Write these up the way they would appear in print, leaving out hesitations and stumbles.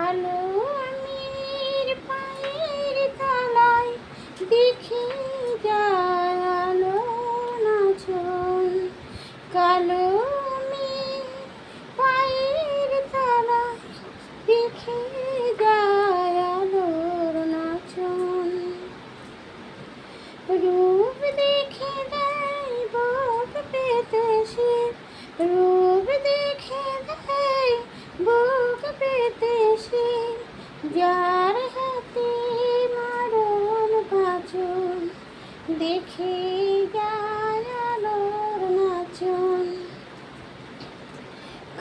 কালো আমির পায়ের তলায় দেখে যায় আলোর নাচন। কালো আমির পায়ের তলায় দেখে যায় আলোর নাচন। রূপ দেখে দেয় বুক পেতে সে, রূপ দেখে দেয় বুক পেতে সে, যার হাতে মরণ বাঁচন দেখে যায় আলোর নাচন।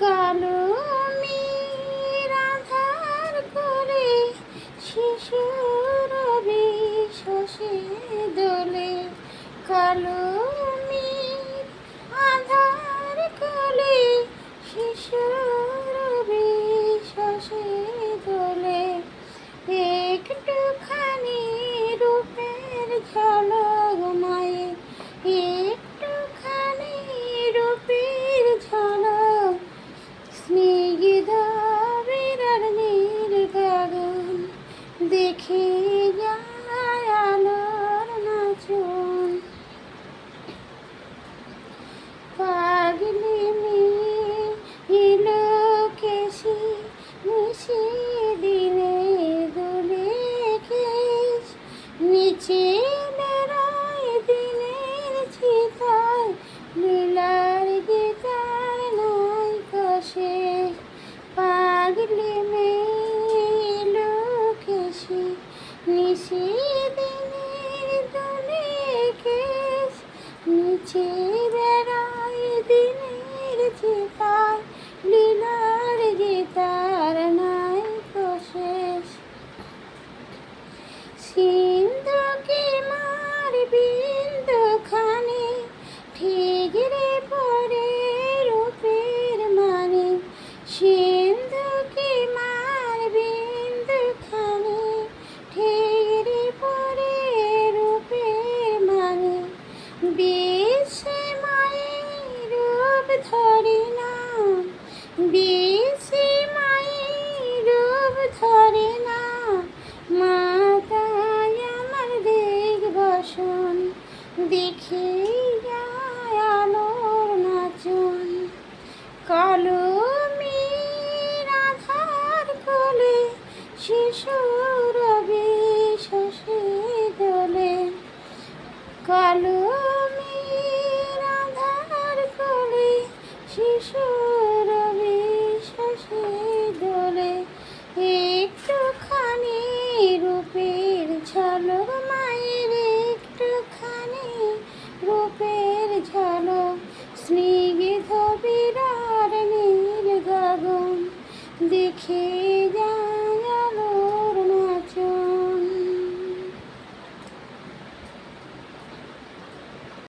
কালো আমির আধার করে শিশুর বিশ্বাসে দোলে। কালো আমির আধার করে শিশুর বিশ্বাসে দোলে। একটুখানি রূপের ঝলক মায়ের, একটুখানি রূপের ঝলক, স্নিগ্ধ বিরার নীল গগন দেখে যায় আলোর নাচন। পাগলি মেয়ে এলো কেশি মিশি দিনে দোলে কেশ, নিচে বেড়ায় দিনের চিতায় লীলার গীতার নাই কষে। পাগলি মেয়ে এলো কেশি মিশি দিনের দোলে কেশ, নিচে বেড়ায় দিনের চিতায় লীলার গীতার নাই শেষ। সিন্ধুকে মার বিন্দুখানি ঠিকরে পড়ে রূপের মানে। সিন্ধুকে মার বিন্দুখানি ঠিকরে পড়ে রূপের মানে। বিশ্বে মায়ের রূপ ধরে না, বিশ্বে মায়ের রূপ ধরে না, মাতায় আমার দেখ বসন দেখে যায় আলোর নাচন। কালো আমির আধার কোলে শিশুর বিশ্বাসে দোলে। কালো আমির আধার কোলে শিশুর বিশ্বাসে দোলে। একটুখানি রূপের ঝলক মায়ের, একটুখানি রূপের ঝলক, স্নিগ্ধ বিরার নীল গগন দেখে